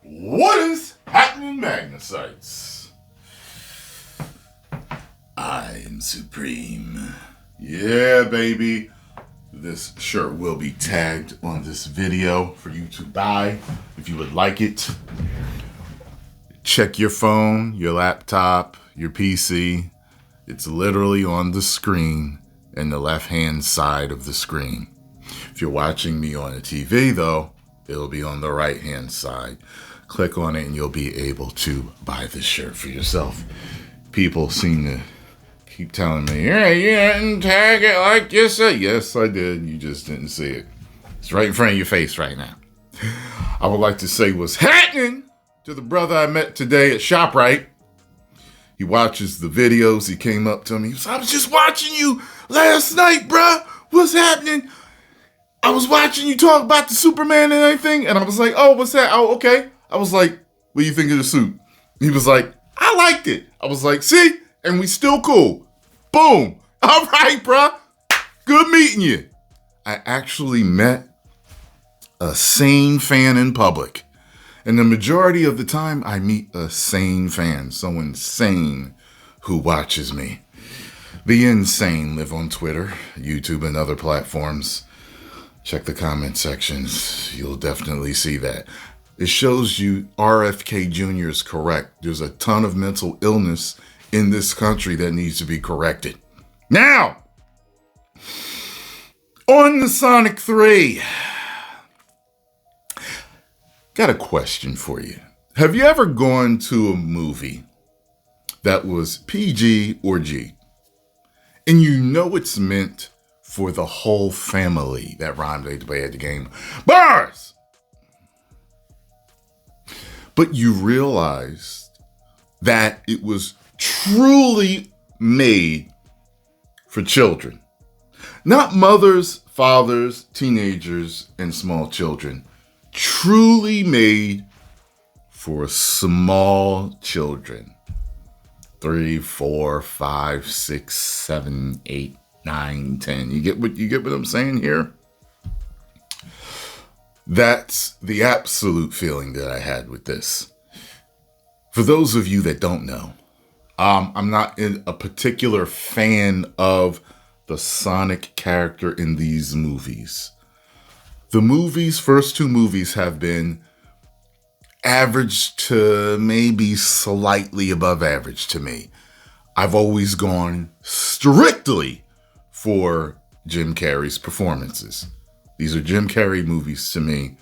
What is happening, Magnusites? I am supreme. Yeah, baby. This shirt will be tagged on this video for you to buy if you would like it. Check your phone, your laptop, your PC. It's literally on the screen in the left-hand side of the screen. If you're watching me on a TV, though, it'll be on the right-hand side. Click on it and you'll be able to buy this shirt for yourself. People seem to keep telling me, yeah, you didn't tag it like you said. Yes, I did. You just didn't see it. It's right in front of your face right now. I would like to say what's happening to the brother I met today at ShopRite. He watches the videos. He came up to me. He said, I was just watching you last night, bruh. What's happening? I was watching you talk about the Superman and everything. And I was like, oh, what's that? Oh, okay. I was like, what do you think of the suit? He was like, I liked it. I was like, see? And we still cool. Boom. All right, bruh. Good meeting you. I actually met a sane fan in public. And the majority of the time, I meet a sane fan, someone sane who watches me. The insane live on Twitter, YouTube, and other platforms. Check the comment sections. You'll definitely see that. It shows you RFK Jr. is correct. There's a ton of mental illness in this country that needs to be corrected. Now, on the Sonic 3. Got a question for you. Have you ever gone to a movie that was PG or G? And you know it's meant for the whole family. That rhymed they play at the game. Bars! But you realized that it was truly made for children. Not mothers, fathers, teenagers, and small children. Truly made for small children. 3, 4, 5, 6, 7, 8, 9, 10. You get what I'm saying here? That's the absolute feeling that I had with this. For those of you that don't know, I'm not a particular fan of the Sonic character in these movies. The first two movies have been average to maybe slightly above average to me. I've always gone strictly for Jim Carrey's performances. These are Jim Carrey movies to me.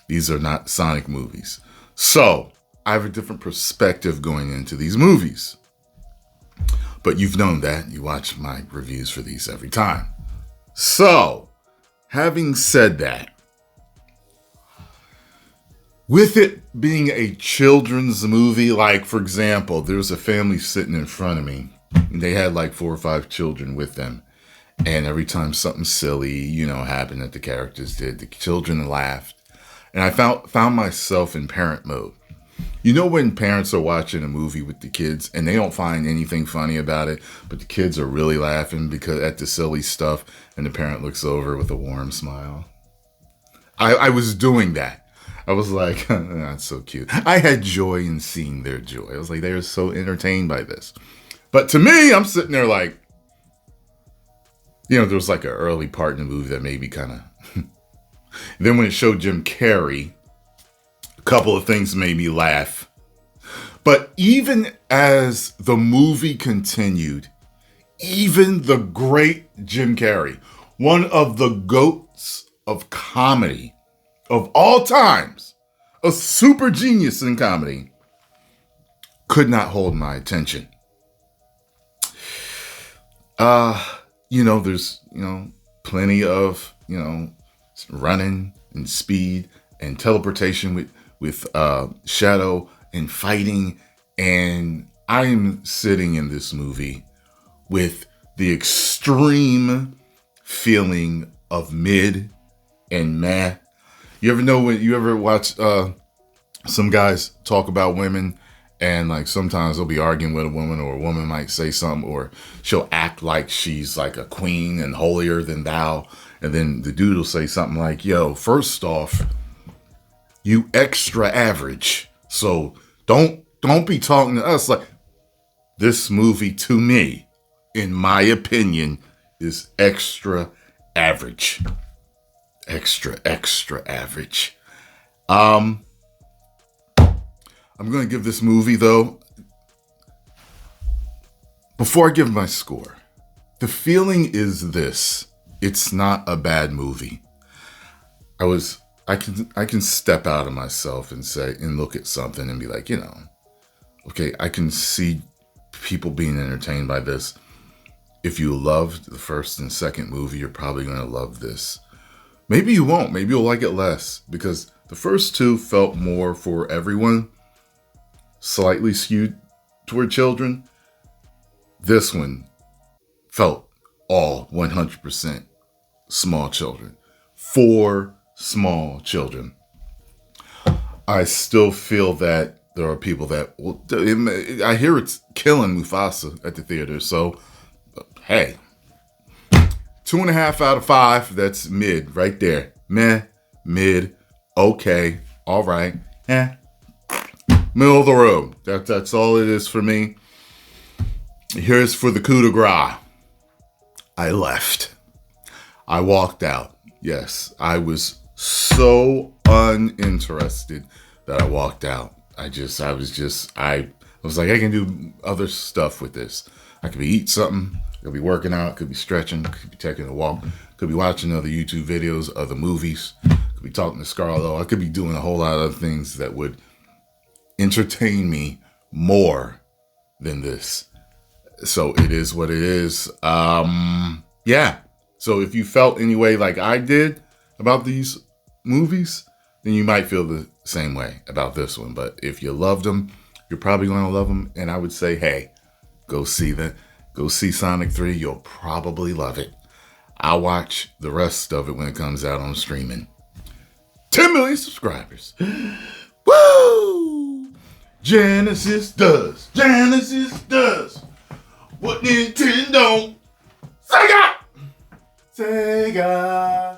These are not Sonic movies. So I have a different perspective going into these movies. But you've known that. You watch my reviews for these every time. So, having said that, with it being a children's movie, like, for example, there's a family sitting in front of me, and they had like 4 or 5 children with them. And every time something silly, happened that the characters did, the children laughed. And I found myself in parent mode. You know when parents are watching a movie with the kids and they don't find anything funny about it, but the kids are really laughing because at the silly stuff, and the parent looks over with a warm smile? I was doing that. I was like, that's so cute. I had joy in seeing their joy. I was like, they were so entertained by this. But to me, I'm sitting there like, there was like an early part in the movie that made me kind of... Then when it showed Jim Carrey, a couple of things made me laugh. But even as the movie continued, even the great Jim Carrey, one of the GOATs of comedy of all times, a super genius in comedy, could not hold my attention. There's, plenty of, running and speed and teleportation with Shadow and fighting. And I'm sitting in this movie with the extreme feeling of mid and meh. You ever watch some guys talk about women, and like sometimes they'll be arguing with a woman, or a woman might say something, or she'll act like she's like a queen and holier than thou. And then the dude will say something like, yo, first off, You extra average. So don't be talking to us like this movie, to me, in my opinion, is extra average. Extra average. I'm going to give this movie, though, before I give my score, the feeling is this. It's not a bad movie. I can step out of myself and say, and look at something and be like, okay, I can see people being entertained by this. If you loved the first and second movie, you're probably going to love this. Maybe you won't. Maybe you'll like it less, because the first two felt more for everyone, slightly skewed toward children. This one felt all 100% small children. For small children. I still feel that there are people that, well, I hear it's killing Mufasa at the theater, so hey, 2.5 out of 5. That's mid right there. Meh, mid, okay, all right, middle of the road. That's all it is for me. Here's for the coup de grace. I left. I walked out. Yes, I was so uninterested that I walked out. I was like, I can do other stuff with this. I could be eating something, I could be working out, could be stretching, could be taking a walk, could be watching other YouTube videos, other movies, could be talking to Scarlett. I could be doing a whole lot of things that would entertain me more than this. So it is what it is. Yeah. So if you felt any way like I did about these movies, then you might feel the same way about this one. But if you loved them, you're probably going to love them. And I would say, hey, go see Sonic 3. You'll probably love it. I'll watch the rest of it when it comes out on streaming. 10 million subscribers. Woo! Genesis does what Nintendo. Sega!